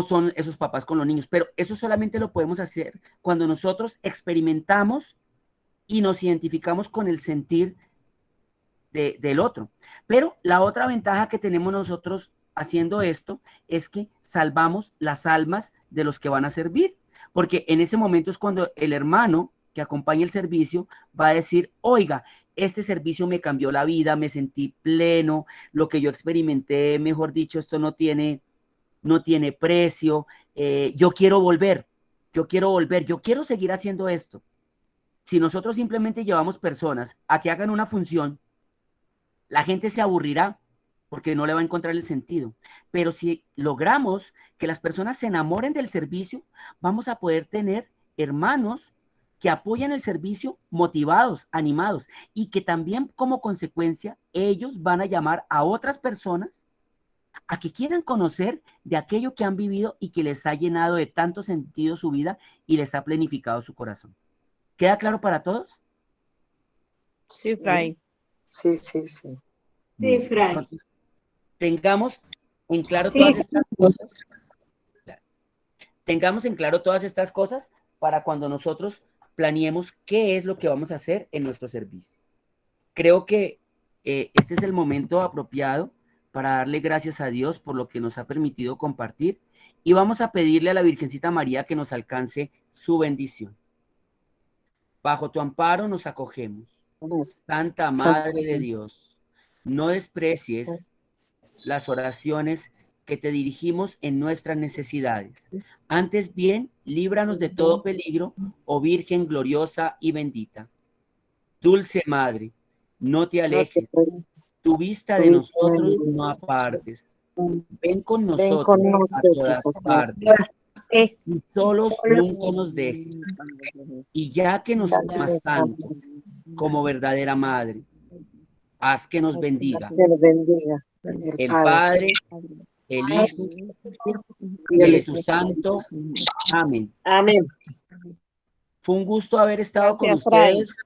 son esos papás con los niños, pero eso solamente lo podemos hacer cuando nosotros experimentamos y nos identificamos con el sentir del otro. Pero la otra ventaja que tenemos nosotros haciendo esto es que salvamos las almas de los que van a servir, porque en ese momento es cuando el hermano que acompaña el servicio va a decir, oiga, este servicio me cambió la vida, me sentí pleno, lo que yo experimenté, mejor dicho, esto no tiene precio, yo quiero volver, yo quiero seguir haciendo esto. Si nosotros simplemente llevamos personas a que hagan una función, la gente se aburrirá porque no le va a encontrar el sentido. Pero si logramos que las personas se enamoren del servicio, vamos a poder tener hermanos que apoyan el servicio motivados, animados, y que también como consecuencia ellos van a llamar a otras personas a que quieran conocer de aquello que han vivido y que les ha llenado de tanto sentido su vida y les ha planificado su corazón. ¿Queda claro para todos? Sí, Fray. Sí. Sí, Fray. Entonces, tengamos en claro todas estas cosas. Tengamos en claro todas estas cosas para cuando nosotros planeemos qué es lo que vamos a hacer en nuestro servicio. Creo que este es el momento apropiado para darle gracias a Dios por lo que nos ha permitido compartir y vamos a pedirle a la Virgencita María que nos alcance su bendición. Bajo tu amparo nos acogemos. Santa Madre de Dios, no desprecies las oraciones que te dirigimos en nuestras necesidades. Antes bien, líbranos de todo peligro, oh Virgen gloriosa y bendita. Dulce Madre, no te alejes, tu vista de nosotros no apartes. Ven con nosotros a todas partes, y solos nunca nos dejes. Y ya que nos amas tanto como verdadera Madre, haz que nos bendiga el Padre, el Hijo y el Espíritu Santo. Amén. Amén. Fue un gusto haber estado con Gracias, Fray. ustedes.